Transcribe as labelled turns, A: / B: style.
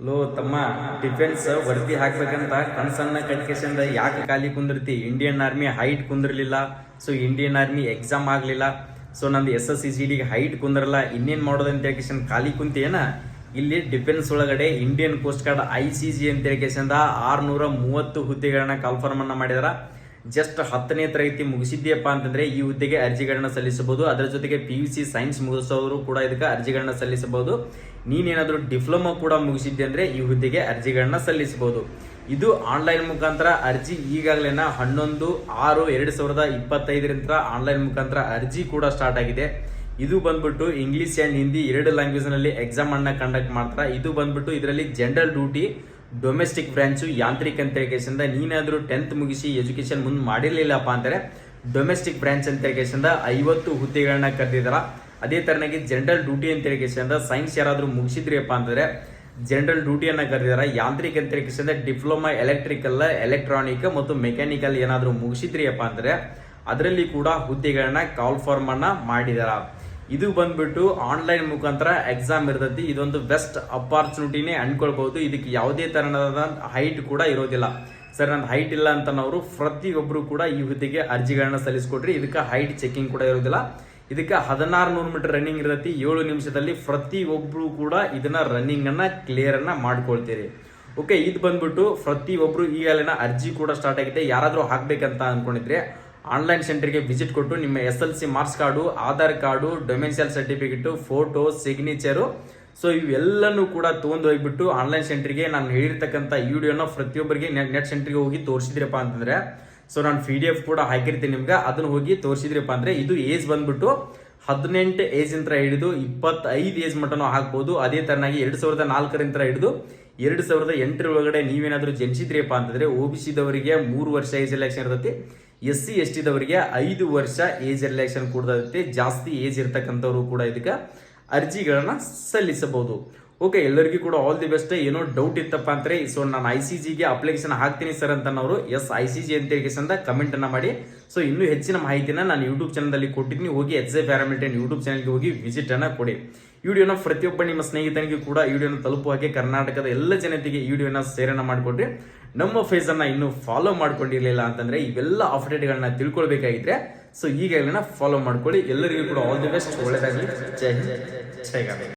A: Low ತಮ್ಮ, defence ವರದಿ ಹಾಕ್ಬೇಕಂತ ಕನ್ಸನ್ನ ಕಟ್ಕೇಶಂದ ಯಾಕೆ ಖಾಲಿ ಕುಂದಿರ್ತಿ? ಇಂಡಿಯನ್ ಆರ್ಮಿ ಹೈಟ್ ಕುಂದಿರ್ಲಿಲ್ಲ, ಸೊ ಇಂಡಿಯನ್ ಆರ್ಮಿ ಎಕ್ಸಾಮ್ ಆಗ್ಲಿಲ್ಲ, ಸೊ ನಂದು SSCGD ಹೈಟ್ ಕುಂದ್ರಲ್ಲ, ಇನ್ನೇನ್ ಮಾಡೋದಂತ ಹೇಳ್ಕೇಶನ್ ಖಾಲಿ ಕುಂತೇನ? ಇಲ್ಲಿ ಡಿಫೆನ್ಸ್ ಒಳಗಡೆ ಇಂಡಿಯನ್ ಕೋಸ್ಟ್ ಗಾರ್ಡ್ ICG ಅಂತ ಹೇಳ್ಕೇಶಂದ 630 ಹುದ್ದೆಗಳನ್ನ ಕಾಲ್ಫರ್ಮ್ ಅನ್ನ ಮಾಡಿದಾರ. ಜಸ್ಟ್ 10ನೇ ತರಗತಿ ಮುಗಿಸಿದ್ಯಪ್ಪ ಅಂತಂದ್ರೆ ಈ ಹುದ್ದೆಗೆ ಅರ್ಜಿಗಳನ್ನ ಸಲ್ಲಿಸಬಹುದು. ಅದರ ಜೊತೆಗೆ PUC ಸೈನ್ಸ್ ಮುಗಿಸೋರು ಕೂಡ ಇದಕ್ಕೆ ಅರ್ಜಿಗಳನ್ನ ಸಲ್ಲಿಸಬಹುದು. ನೀನೇನಾದ್ರೂ ಡಿಪ್ಲೊಮಾ ಕೂಡ ಮುಗಿಸಿದ್ದೆ ಅಂದ್ರೆ ಈ ಹುದ್ದೆಗೆ ಅರ್ಜಿಗಳನ್ನ ಸಲ್ಲಿಸಬಹುದು. ಇದು ಆನ್ಲೈನ್ ಮುಖಾಂತರ ಅರ್ಜಿ ಈಗಾಗಲೇ 11/6/2025 ಆನ್ಲೈನ್ ಮುಖಾಂತರ ಅರ್ಜಿ ಕೂಡ ಸ್ಟಾರ್ಟ್ ಆಗಿದೆ. ಇದು ಬಂದ್ಬಿಟ್ಟು ಇಂಗ್ಲಿಷ್ ಅಂಡ್ ಹಿಂದಿ 2 ಲ್ಯಾಂಗ್ವೇಜ್ ನಲ್ಲಿ ಎಕ್ಸಾಮ್ ಅನ್ನ ಕಂಡಕ್ಟ್ ಮಾಡ್ತಾರೆ. ಇದು ಬಂದ್ಬಿಟ್ಟು ಇದರಲ್ಲಿ ಜನರಲ್ ಡ್ಯೂಟಿ, ಡೊಮೆಸ್ಟಿಕ್ ಬ್ರಾಂಚ್, ಯಾಂತ್ರಿಕ ಅಂತ ಹೇಳ್ಕೇಶಂದ ನೀನಾದ್ರೂ 10th ಮುಗಿಸಿ ಎಜುಕೇಶನ್ ಮುಂದೆ ಮಾಡಿರ್ಲಿಲ್ಲಪ್ಪ ಅಂದರೆ ಡೊಮೆಸ್ಟಿಕ್ ಬ್ರಾಂಚ್ ಅಂತ ಹೇಳ್ಕೇಶಂದ 50 ಹುದ್ದೆಗಳನ್ನ ಕರೆದಿದಾರ. ಅದೇ ತರನಾಗಿ ಜನರಲ್ ಡ್ಯೂಟಿ ಅಂತ ಹೇಳ್ಕೇಶಂದ ಸೈನ್ಸ್ ಯಾರಾದ್ರೂ ಮುಗಿಸಿದ್ರಿಯಪ್ಪ ಅಂತಂದ್ರೆ ಜನರಲ್ ಡ್ಯೂಟಿಯನ್ನ ಕರೆದಿದಾರ. ಯಾಂತ್ರಿಕ ಅಂತ ಹೇಳ್ಕೇಶಂದ ಡಿಪ್ಲೊಮಾ ಎಲೆಕ್ಟ್ರಿಕಲ್, ಎಲೆಕ್ಟ್ರಾನಿಕ್ ಮತ್ತು ಮೆಕ್ಯಾನಿಕಲ್ ಏನಾದ್ರೂ ಮುಗಿಸಿದ್ರಿಯಪ್ಪ ಅಂದ್ರೆ ಅದರಲ್ಲಿ ಕೂಡ ಹುದ್ದೆಗಳನ್ನ ಕಾಲ್ ಫಾರ್ಮ್ ಅನ್ನ ಮಾಡಿದಾರ. ಇದು ಬಂದ್ಬಿಟ್ಟು ಆನ್ಲೈನ್ ಮುಖಾಂತರ ಎಕ್ಸಾಮ್ ಇರ್ತೈತಿ. ಇದೊಂದು ಬೆಸ್ಟ್ ಅಪಾರ್ಚುನಿಟಿನೇ ಅನ್ಕೊಳ್ಬಹುದು. ಇದಕ್ಕೆ ಯಾವುದೇ ತರಹದ ಹೈಟ್ ಕೂಡ ಇರೋದಿಲ್ಲ. ಸರ್ ನನ್ನ ಹೈಟ್ ಇಲ್ಲ ಅಂತ ನಾವು ಪ್ರತಿಯೊಬ್ಬರು ಕೂಡ ಈ ಹುದ್ದೆಗೆ ಅರ್ಜಿಗಳನ್ನ ಸಲ್ಲಿಸ್ಕೊಡ್ರಿ. ಇದಕ್ಕೆ ಹೈಟ್ ಚೆಕಿಂಗ್ ಕೂಡ ಇರೋದಿಲ್ಲ. ಇದಕ್ಕೆ 1600 ಮೀಟರ್ ರನ್ನಿಂಗ್ ಇರ್ತೈತಿ. 7 ನಿಮಿಷದಲ್ಲಿ ಪ್ರತಿಯೊಬ್ರು ಕೂಡ ಇದನ್ನ ರನ್ನಿಂಗ್ ಅನ್ನ ಕ್ಲಿಯರ್ ಅನ್ನ ಮಾಡ್ಕೊಳ್ತೀರಿ. ಓಕೆ, ಇದು ಬಂದ್ಬಿಟ್ಟು ಪ್ರತಿಯೊಬ್ರು ಈಗಾಗಲೇ ಅರ್ಜಿ ಕೂಡ ಸ್ಟಾರ್ಟ್ ಆಗಿದೆ. ಯಾರಾದ್ರೂ ಹಾಕ್ಬೇಕಂತ ಅನ್ಕೊಂಡಿದ್ರೆ ಆನ್ಲೈನ್ ಸೆಂಟರ್ಗೆ ವಿಸಿಟ್ ಕೊಟ್ಟು ನಿಮ್ಮ SLC marks card, Aadhaar card, ಡೊಮೆನ್ಷಿಯಲ್ ಸರ್ಟಿಫಿಕೇಟ್, ಫೋಟೋ, ಸಿಗ್ನೇಚರು, ಸೊ ಇವೆಲ್ಲನೂ ಕೂಡ ತಗೊಂಡು ಹೋಗ್ಬಿಟ್ಟು ಆನ್ಲೈನ್ ಸೆಂಟರ್ಗೆ ನಾನು ಹೇಳಿರ್ತಕ್ಕಂಥ ಈ ವಿಡಿಯೋನ ಪ್ರತಿಯೊಬ್ಬರಿಗೆ ನೆಟ್ ಸೆಂಟರ್ಗೆ ಹೋಗಿ ತೋರಿಸಿದ್ರಪ್ಪ ಅಂತಂದ್ರೆ, ಸೊ ನಾನು PDF ಕೂಡ ಹಾಕಿರ್ತೀನಿ ನಿಮ್ಗೆ, ಅದನ್ನ ಹೋಗಿ ತೋರಿಸಿದ್ರಪ್ಪ ಅಂದ್ರೆ ಇದು ಏಜ್ ಬಂದ್ಬಿಟ್ಟು 18 ಏಜ್ ಇಂದ ಹಿಡಿದು 25 ಏಜ್ ಮಟನೂ ಹಾಕ್ಬೋದು. ಅದೇ ತರನಾಗಿ 2004 ಹಿಡಿದು 2008 ಒಳಗಡೆ ನೀವೇನಾದ್ರೂ ಜನಿಸಿದ್ರಿಯಪ್ಪ ಅಂತಂದ್ರೆ OBC ದವರಿಗೆ 3 ವರ್ಷ ಏಜ್ ರಿಲ್ಯಾಕ್ಸೇಷನ್ ಇರ್ತೈತಿ. SC ST ದವರಿಗೆ 5 ವರ್ಷ ಏಜ್ ರಿಲ್ಯಾಕ್ಸೇಷನ್ ಕೊಡ್ತೈತಿ. ಜಾಸ್ತಿ ಏಜ್ ಇರ್ತಕ್ಕಂಥವ್ರು ಕೂಡ ಇದಕ್ಕೆ ಅರ್ಜಿಗಳನ್ನ ಸಲ್ಲಿಸಬಹುದು. ಓಕೆ, ಎಲ್ಲರಿಗೂ ಕೂಡ ಆಲ್ ದಿ ಬೆಸ್ಟ್. ಏನೋ ಡೌಟ್ ಇತ್ತಪ್ಪ ಅಂದ್ರೆ ಸೊ ನಾನು ICGಗೆ ಅಪ್ಲಿಕೇಶನ್ ಹಾಕ್ತೀನಿ ಸರ್ ಅಂತ ಅವರು ICG ಅಂತ ಹೇಳಿ ಕಮೆಂಟ್ ಅನ್ನ ಮಾಡಿ. ಸೊ ಇನ್ನೂ ಹೆಚ್ಚಿನ ಮಾಹಿತಿನ ನಾನು ಯೂಟ್ಯೂಬ್ ಚಾನಲ್ ಕೊಟ್ಟಿದ್ದೀನಿ. ಹೋಗಿ HJ ಪ್ಯಾರಾಮಿಲಿಟರಿ ಯೂಟ್ಯೂಬ್ ಚಾನಲ್ಗೆ ಹೋಗಿ ವಿಸಿಟ್ ಅನ್ನ ಕೊಡಿ. ಈ ವಿಡಿಯೋನ ಪ್ರತಿಯೊಬ್ಬ ನಿಮ್ಮ ಸ್ನೇಹಿತನಿಗೆ ಕೂಡ ಈ ವಿಡಿಯೋನ ತಲುಪುವ ಹಾಗೆ ಕರ್ನಾಟಕದ ಎಲ್ಲ ಜನತೆಗೆ ಈ ವಿಡಿಯೋನ ಶೇರ್ ಮಾಡಿಕೊಡ್ರಿ. ನಮ್ಮ ಫೇಸ್ ಅನ್ನ ಇನ್ನೂ ಫಾಲೋ ಮಾಡ್ಕೊಂಡಿರ್ಲಿಲ್ಲ ಅಂತಂದ್ರೆ ಇವೆಲ್ಲ ಅಪ್ಡೇಟ್ಗಳನ್ನ ತಿಳ್ಕೊಳ್ಬೇಕಾಗಿದ್ರೆ ಸೊ ಈಗಾಗಲೇ ಫಾಲೋ ಮಾಡ್ಕೊಳ್ಳಿ. ಎಲ್ಲರಿಗೂ ಕೂಡ ಆಲ್ ದಿ ಬೆಸ್ಟ್. ಒಳ್ಳೆದಾಗಲಿ. ಜೈ ಹಿಂದ್, ಜೈ ಗಣೇಶ್.